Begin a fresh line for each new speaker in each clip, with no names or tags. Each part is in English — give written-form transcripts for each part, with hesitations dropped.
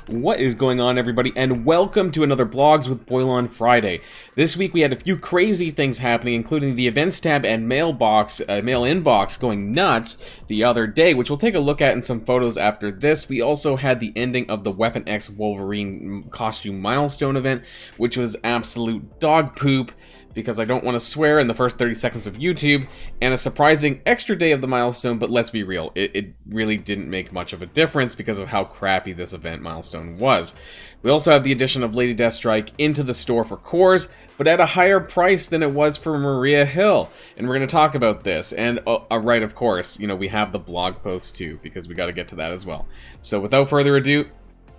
What is going on, everybody, and welcome to another Blogs with Boilon Friday. This week we had a few crazy things happening, including the events tab and mail inbox going nuts the other day, which we'll take a look at in some photos after this. We also had the ending of the Weapon X Wolverine costume milestone event, which was absolute dog poop, because I don't want to swear in the first 30 seconds of YouTube, and a surprising extra day of the milestone, but let's be real, it really didn't make much of a difference because of how crappy this event milestone was. We also have the addition of Lady Deathstrike into the store for cores, but at a higher price than it was for Maria Hill, and we're going to talk about this, and right, of course, you know, we have the blog post too, because we got to get to that as well. So without further ado,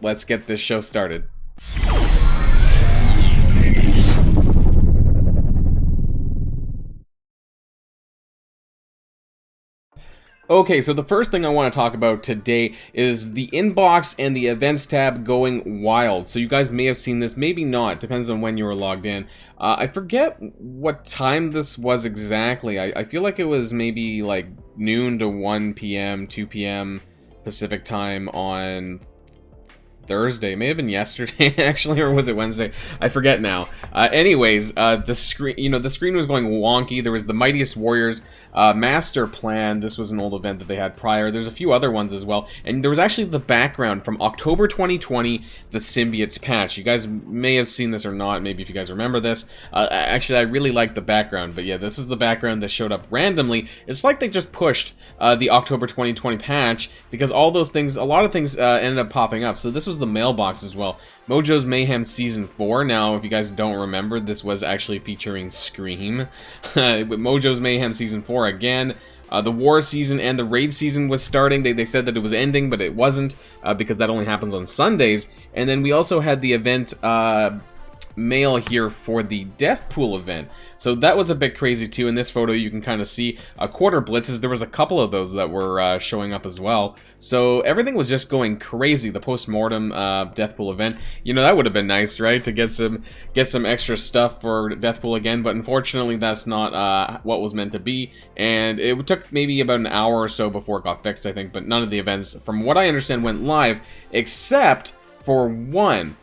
let's get this show started. Okay, so the first thing I want to talk about today is the inbox and the events tab going wild. So you guys may have seen this, maybe not, depends on when you were logged in. I forget what time this was exactly. I feel like it was maybe like noon to 1 p.m., 2 p.m. Pacific time on Thursday. It may have been yesterday, actually, or was it Wednesday? I forget now. Anyways, the screen, the screen was going wonky. There was the Mightiest Warriors Master Plan. This was an old event that they had prior. There's a few other ones as well, and there was actually the background from October 2020, the Symbiotes patch. You guys may have seen this or not. Maybe if you guys remember this. Actually, I really like the background, but yeah, this is the background that showed up randomly. It's like they just pushed the October 2020 patch because all those things, a lot of things ended up popping up. So this was the mailbox as well. Mojo's Mayhem Season 4. Now, if you guys don't remember, this was actually featuring Scream. Mojo's Mayhem Season 4 again. The War Season and the Raid Season was starting. They said that it was ending, but it wasn't, because that only happens on Sundays. And then we also had the event mail here for the Death Pool event. So that was a bit crazy too. In this photo you can kind of see quarter blitzes. There was a couple of those that were showing up as well. So everything was just going crazy. The post-mortem Death Pool event, you know, that would have been nice, right, to get some extra stuff for Death Pool again, but unfortunately that's not what was meant to be, and it took maybe about an hour or so before it got fixed, I think. But none of the events, from what I understand, went live except for one.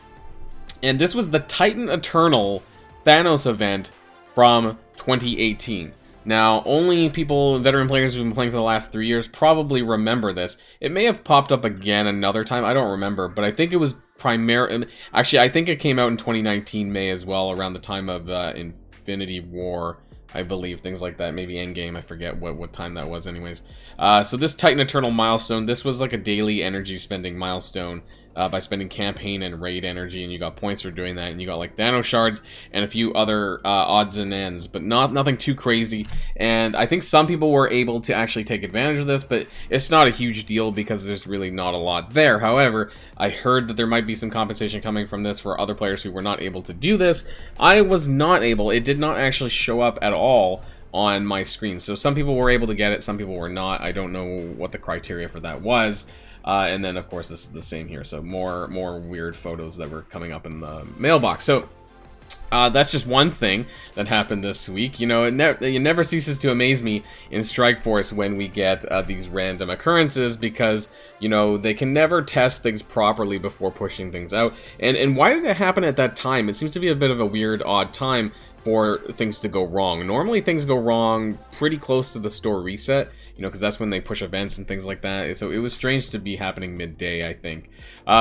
And this was the Titan Eternal Thanos event from 2018. Now, only people, veteran players who've been playing for the last 3 years probably remember this. It may have popped up again another time, I don't remember, but I think it was actually, I think it came out in 2019 May as well, around the time of Infinity War, I believe, things like that, maybe Endgame, I forget what time that was anyways. So this Titan Eternal milestone, this was like a daily energy spending milestone, by spending campaign and raid energy, and you got points for doing that, and you got like Thanos shards and a few other odds and ends, but nothing too crazy. And I think some people were able to actually take advantage of this, but it's not a huge deal because there's really not a lot there. However, I heard that there might be some compensation coming from this for other players who were not able to do this. I was not able. It did not actually show up at all on my screen. So some people were able to get it, some people were not. I don't know what the criteria for that was. And then, of course, this is the same here. So more weird photos that were coming up in the mailbox. So that's just one thing that happened this week. You know, it never ceases to amaze me in Strikeforce when we get these random occurrences, because, you know, they can never test things properly before pushing things out. And why did it happen at that time? It seems to be a bit of a weird, odd time for things to go wrong. Normally things go wrong pretty close to the store reset, you know, because that's when they push events and things like that. So it was strange to be happening midday, I think.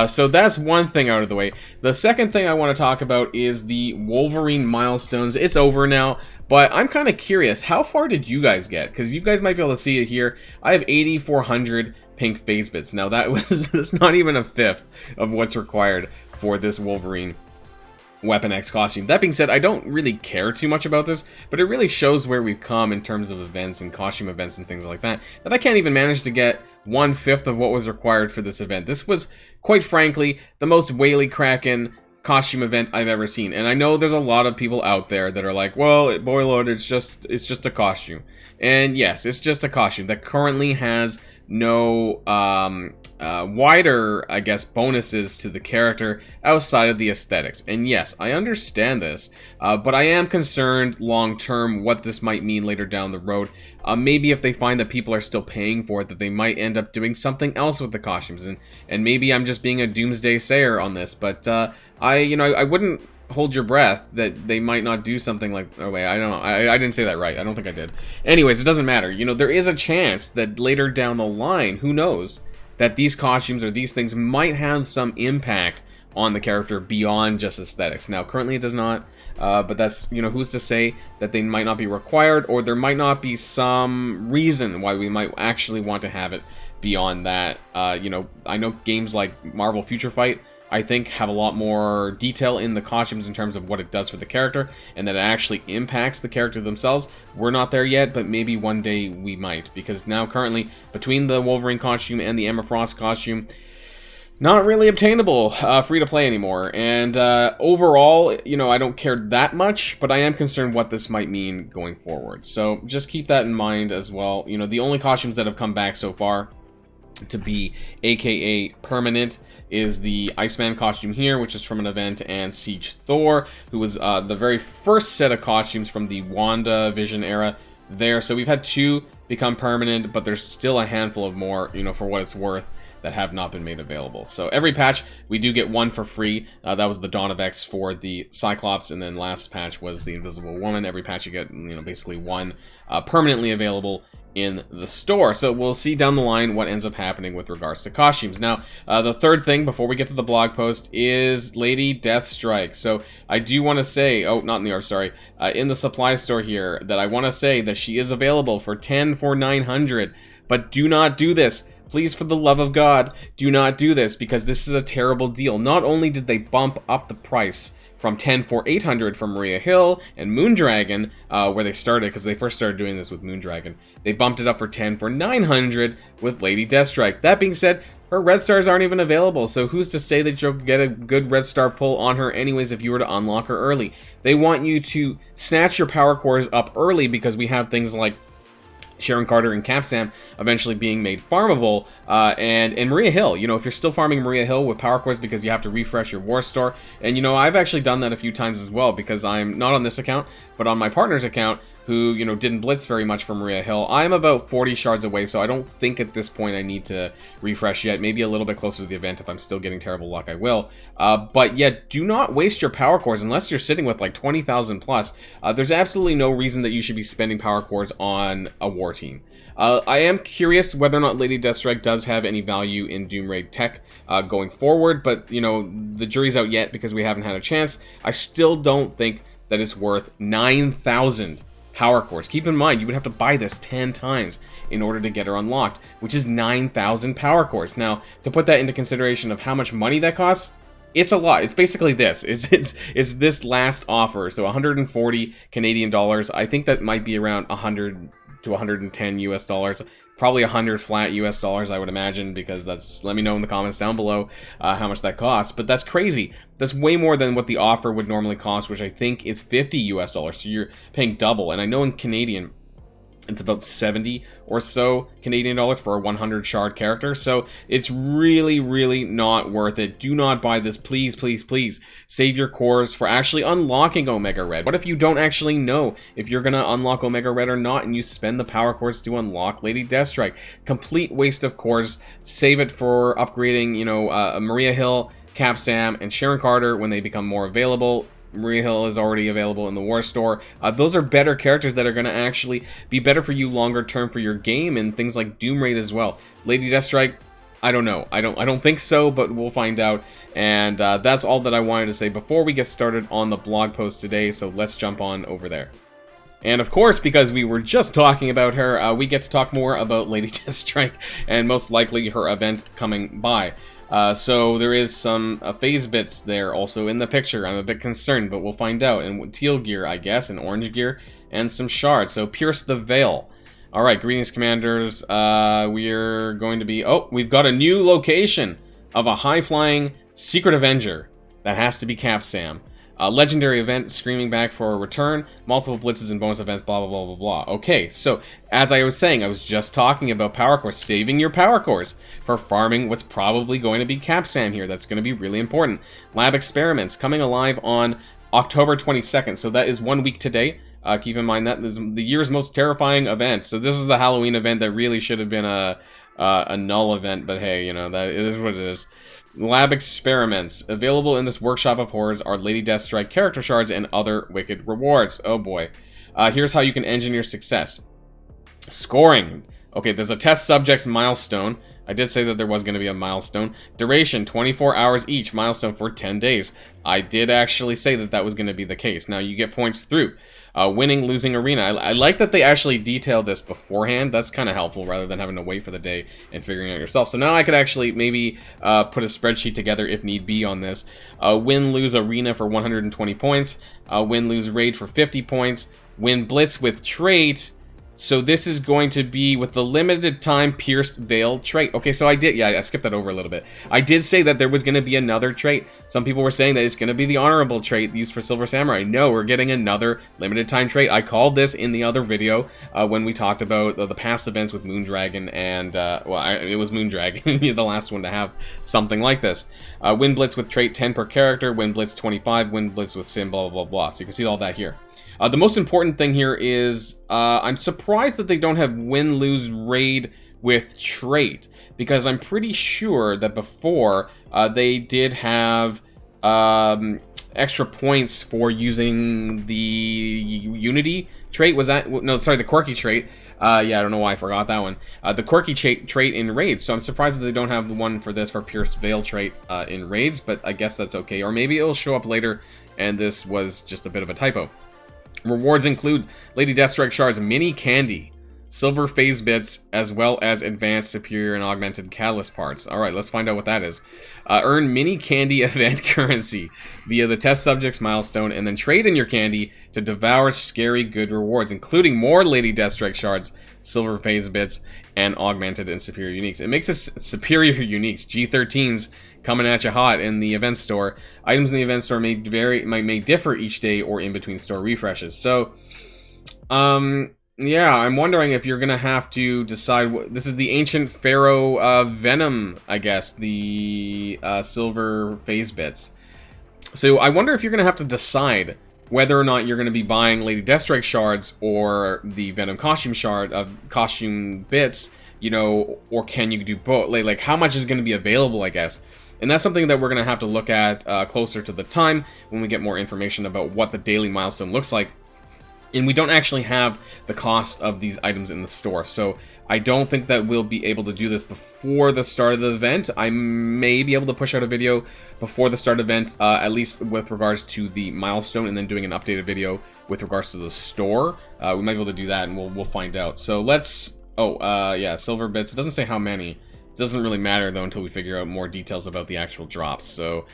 So that's one thing out of the way. The second thing I want to talk about is the Wolverine Milestones. It's over now, but I'm kind of curious, how far did you guys get? Because you guys might be able to see it here. I have 8,400 pink phase bits. Now that's not even a fifth of what's required for this Wolverine Weapon X costume. That being said, I don't really care too much about this, but it really shows where we've come in terms of events and costume events and things like that, that I can't even manage to get 1/5 of what was required for this event. This was, quite frankly, the most whaley crackin' costume event I've ever seen. And I know there's a lot of people out there that are like, well, Boilon, it's just a costume. And yes, it's just a costume that currently has no wider, I guess, bonuses to the character outside of the aesthetics. And yes, I understand this, but I am concerned long-term what this might mean later down the road. Maybe if they find that people are still paying for it, that they might end up doing something else with the costumes. And maybe I'm just being a doomsday sayer on this, but I wouldn't hold your breath that they might not do something like... Oh, wait, I don't know. I didn't say that right. I don't think I did. Anyways, it doesn't matter. You know, there is a chance that later down the line, who knows, that these costumes or these things might have some impact on the character beyond just aesthetics. Now, currently it does not, but that's, you know, who's to say that they might not be required, or there might not be some reason why we might actually want to have it beyond that. You know, I know games like Marvel Future Fight, I think, have a lot more detail in the costumes in terms of what it does for the character, and that it actually impacts the character themselves. We're not there yet, but maybe one day we might, because now currently, between the Wolverine costume and the Emma Frost costume, not really obtainable free to play anymore. And overall, you know, I don't care that much, but I am concerned what this might mean going forward. So just keep that in mind as well. You know, the only costumes that have come back so far to be aka permanent is the Iceman costume here, which is from an event, and Siege Thor, who was the very first set of costumes from the WandaVision era there. So we've had 2 become permanent, but there's still a handful of more, you know, for what it's worth, that have not been made available. So every patch we do get 1 for free. That was the Dawn of X for the Cyclops, and then last patch was the Invisible Woman. Every patch you get, you know, basically 1 permanently available in the store. So we'll see down the line what ends up happening with regards to costumes. Now, the third thing before we get to the blog post is Lady Deathstrike. So I do want to say, oh, not in the art, sorry, in the supply store here, that I want to say that she is available for 10 for 900, but do not do this. Please, for the love of God, do not do this, because this is a terrible deal. Not only did they bump up the price from 10 for 800 from Maria Hill and Moondragon, where they started, because they first started doing this with Moondragon. They bumped it up for 10 for 900 with Lady Deathstrike. That being said, her red stars aren't even available, so who's to say that you'll get a good red star pull on her anyways if you were to unlock her early? They want you to snatch your power cores up early, because we have things like Sharon Carter and Capsam eventually being made farmable, and Maria Hill. You know, if you're still farming Maria Hill with power cores because you have to refresh your war store, and you know, I've actually done that a few times as well, because I'm not on this account, but on my partner's account, who, you know, didn't blitz very much from Maria Hill. I'm about 40 shards away, so I don't think at this point I need to refresh yet. Maybe a little bit closer to the event. If I'm still getting terrible luck, I will. But yet, do not waste your power cores unless you're sitting with like 20,000 plus. There's absolutely no reason that you should be spending power cores on a war team. I am curious whether or not Lady Deathstrike does have any value in Doom Raid tech going forward, but, you know, the jury's out yet because we haven't had a chance. I still don't think that it's worth 9,000 power cores. Keep in mind, you would have to buy this 10 times in order to get her unlocked, which is 9,000 power cores. Now, to put that into consideration of how much money that costs, it's a lot. It's basically this. It's this last offer. So 140 Canadian dollars. I think that might be around 100 to 110 US dollars. Probably 100 flat US dollars, I would imagine, because that's... Let me know in the comments down below how much that costs. But that's crazy. That's way more than what the offer would normally cost, which I think is 50 US dollars. So you're paying double. And I know in Canadian, it's about 70 or so Canadian dollars for a 100 shard character. So it's really, really not worth it. Do not buy this. Please, please, please save your cores for actually unlocking Omega Red. What if you don't actually know if you're going to unlock Omega Red or not, and you spend the power cores to unlock Lady Deathstrike? Complete waste of cores. Save it for upgrading, you know, Maria Hill, Capsam, and Sharon Carter when they become more available. Maria Hill is already available in the War Store. Those are better characters that are going to actually be better for you longer term for your game, and things like Doom Raid as well. Lady Deathstrike, I don't know. I don't think so, but we'll find out. And that's all that I wanted to say before we get started on the blog post today, so let's jump on over there. And of course, because we were just talking about her, we get to talk more about Lady Deathstrike, and most likely her event coming by. So there is some phase bits there also in the picture. I'm a bit concerned, but we'll find out. And teal gear, I guess, and orange gear, and some shards. So Pierce the Veil. Alright, greetings, commanders. We're going to be... Oh, we've got a new location of a high-flying Secret Avenger. That has to be Capsam. Legendary event, screaming back for a return, multiple blitzes and bonus events, blah, blah, blah, blah, blah. Okay, so as I was saying, I was just talking about power cores, saving your power cores for farming what's probably going to be Capsam here. That's going to be really important. Lab Experiments coming alive on October 22nd, so that is 1 week today. Keep in mind that is the year's most terrifying event. So this is the Halloween event that really should have been a null event, but hey, you know, that it is what it is. Lab Experiments. Available in this workshop of horrors are Lady Deathstrike character shards and other wicked rewards. Oh boy. Here's how you can engineer success. Scoring. Okay, there's a test subjects milestone. I did say that there was going to be a milestone. Duration, 24 hours each. Milestone for 10 days. I did actually say that that was going to be the case. Now, you get points through. Winning, losing arena. I like that they actually detail this beforehand. That's kind of helpful rather than having to wait for the day and figuring it out yourself. So now I could actually maybe put a spreadsheet together if need be on this. Win, lose arena for 120 points. Win, lose raid for 50 points. Win blitz with trait. So this is going to be with the limited time pierced veil trait. Okay, so I skipped that over a little bit. I did say that there was going to be another trait. Some people were saying that it's going to be the honorable trait used for Silver Samurai. No, we're getting another limited time trait. I called this in the other video when we talked about the past events with Moondragon and, it was Moondragon, the last one to have something like this. Wind Blitz with trait 10 per character, Wind Blitz 25, Wind Blitz with Sim, blah, blah, blah, blah. So you can see all that here. The most important thing here is I'm surprised that they don't have win-lose raid with trait, because I'm pretty sure that before they did have extra points for using the Unity trait. Was that, no, sorry, the Quirky trait. Yeah, I don't know why I forgot that one. The Quirky trait in raids, so I'm surprised that they don't have the one for this for Pierced Veil trait in raids, but I guess that's okay. Or maybe it'll show up later and this was just a bit of a typo. Rewards include Lady Deathstrike shards, mini candy, silver phase bits, as well as advanced, superior, and augmented catalyst parts. Alright, let's find out what that is. Earn mini candy event currency via the test subject's milestone, and then trade in your candy to devour scary good rewards, including more Lady Deathstrike shards, silver phase bits, and augmented and superior uniques. It makes us superior uniques. G13s coming at you hot in the event store. Items in the event store may differ each day or in between store refreshes. So, yeah, I'm wondering if you're gonna have to decide what this is. The ancient pharaoh venom, I guess, the silver phase bits. So I wonder if you're gonna have to decide whether or not you're gonna be buying Lady Deathstrike shards or the venom costume shard of costume bits, you know, or can you do both? Like how much is gonna be available, I guess. And that's something that we're going to have to look at closer to the time when we get more information about what the daily milestone looks like. And we don't actually have the cost of these items in the store, so I don't think that we'll be able to do this before the start of the event. I may be able to push out a video before the start of the event, at least with regards to the milestone, and then doing an updated video with regards to the store. We might be able to do that, and we'll find out. So let's... yeah, silver bits. It doesn't say how many. Doesn't really matter though until we figure out more details about the actual drops. So,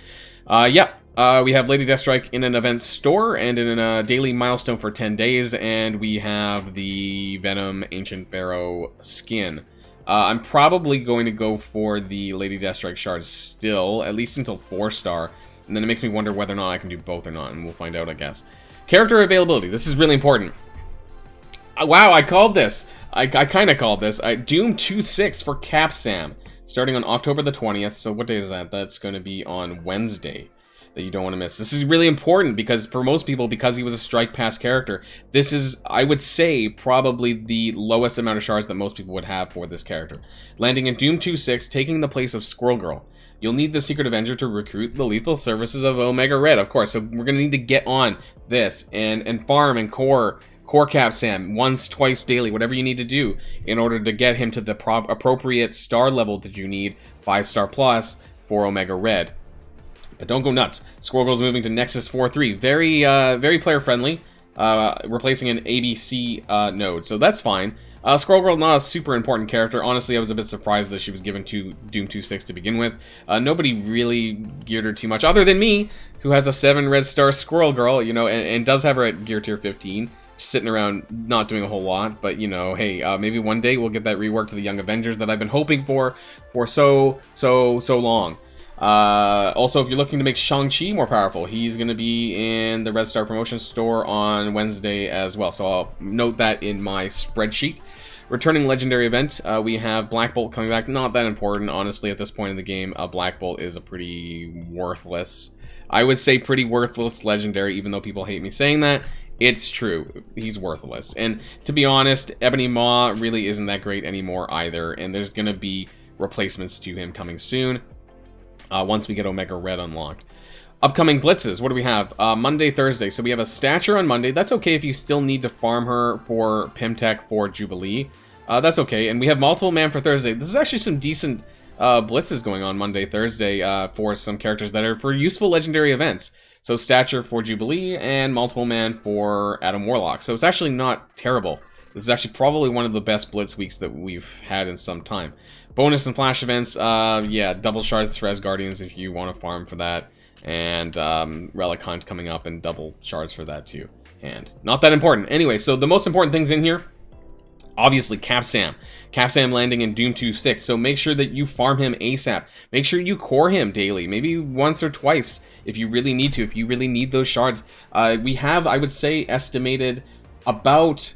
yeah, we have Lady Deathstrike in an event store and in a daily milestone for 10 days, and we have the Venom Ancient Pharaoh skin. I'm probably going to go for the Lady Deathstrike shards still, at least until 4-star, and then it makes me wonder whether or not I can do both or not, and we'll find out, I guess. Character availability. This is really important. Wow, I called this. I kind of called this. Doom 2.6 for Capsam, starting on October the 20th. So what day is that? That's going to be on Wednesday, that you don't want to miss. This is really important because for most people, because he was a Strike Pass character, this is, I would say, probably the lowest amount of shards that most people would have for this character. Landing in Doom 2.6, taking the place of Squirrel Girl. You'll need the Secret Avenger to recruit the lethal services of Omega Red, of course. So we're going to need to get on this and farm and core Capsam once, twice daily, whatever you need to do in order to get him to the appropriate star level that you need, 5-star plus, for Omega Red. But don't go nuts. Squirrel Girl's moving to Nexus 4.3. Very player friendly, replacing an ABC node, so that's fine. Squirrel Girl, not a super important character. Honestly, I was a bit surprised that she was given to Doom 2.6 to begin with. Nobody really geared her too much, other than me, who has a 7 red star Squirrel Girl, you know, and does have her at gear tier 15. Sitting around not doing a whole lot, but you know, hey, maybe one day we'll get that rework to the Young Avengers that I've been hoping for so long. Also, if you're looking to make Shang-Chi more powerful, he's going to be in the Red Star Promotion Store on Wednesday as well. So I'll note that in my spreadsheet. Returning legendary event, we have Black Bolt coming back. Not that important, honestly, at this point in the game. Black Bolt is a pretty worthless, I would say pretty worthless legendary, even though people hate me saying that. It's true. He's worthless. And to be honest, Ebony Maw really isn't that great anymore either. And there's going to be replacements to him coming soon once we get Omega Red unlocked. Upcoming blitzes, what do we have? Monday, Thursday. So we have a Stature on Monday. That's okay if you still need to farm her for Pimtech for Jubilee. That's okay. And we have Multiple Man for Thursday. This is actually some decent blitzes going on Monday, Thursday for some characters that are for useful legendary events. So Stature for Jubilee and Multiple Man for Adam Warlock. So it's actually not terrible. This is actually probably one of the best blitz weeks that we've had in some time. Bonus and flash events, yeah, double shards for Asgardians if you want to farm for that. And Relic Hunt coming up and double shards for that too. And not that important. Anyway, so the most important things in here, obviously, Cap Sam. Cap Sam landing in Doom 2-6, so make sure that you farm him ASAP. Make sure you core him daily, maybe once or twice if you really need to, if you really need those shards. We have, I would say, estimated about,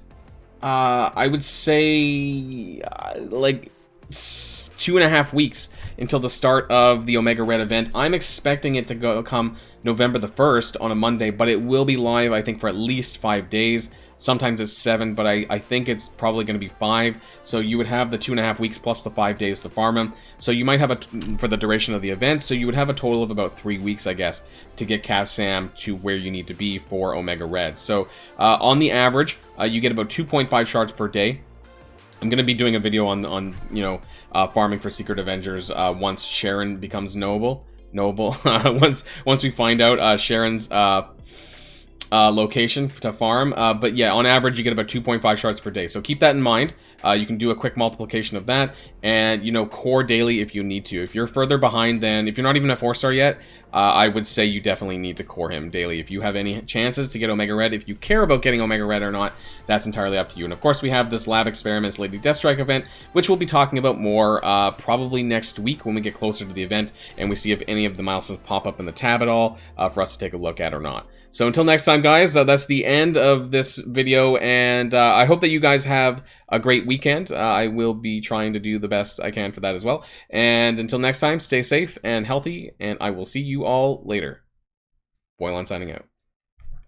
I would say, like 2.5 weeks until the start of the Omega Red event. I'm expecting it to come November the 1st on a Monday, but it will be live, I think, for at least 5 days. Sometimes it's 7, but I think it's probably going to be 5. So you would have the 2.5 weeks plus the 5 days to farm him. So you might have for the duration of the event. So you would have a total of about 3 weeks, I guess, to get Cap Sam to where you need to be for Omega Red. So on the average, you get about 2.5 shards per day. I'm going to be doing a video on you know, farming for Secret Avengers once Sharon becomes knowable. Once we find out Sharon's location to farm. But yeah, on average, you get about 2.5 shards per day. So keep that in mind. You can do a quick multiplication of that, and you know, core daily if you need to. If you're further behind, then if you're not even a 4-star yet, I would say you definitely need to core him daily. If you have any chances to get Omega Red, if you care about getting Omega Red or not, that's entirely up to you. And of course, we have this Lab Experiments Lady Deathstrike event, which we'll be talking about more probably next week when we get closer to the event and we see if any of the milestones pop up in the tab at all for us to take a look at or not. So until next time, guys, that's the end of this video, and I hope that you guys have a great weekend. I will be trying to do the best I can for that as well. And until next time, stay safe and healthy, and I will see you all later. Boilon signing out.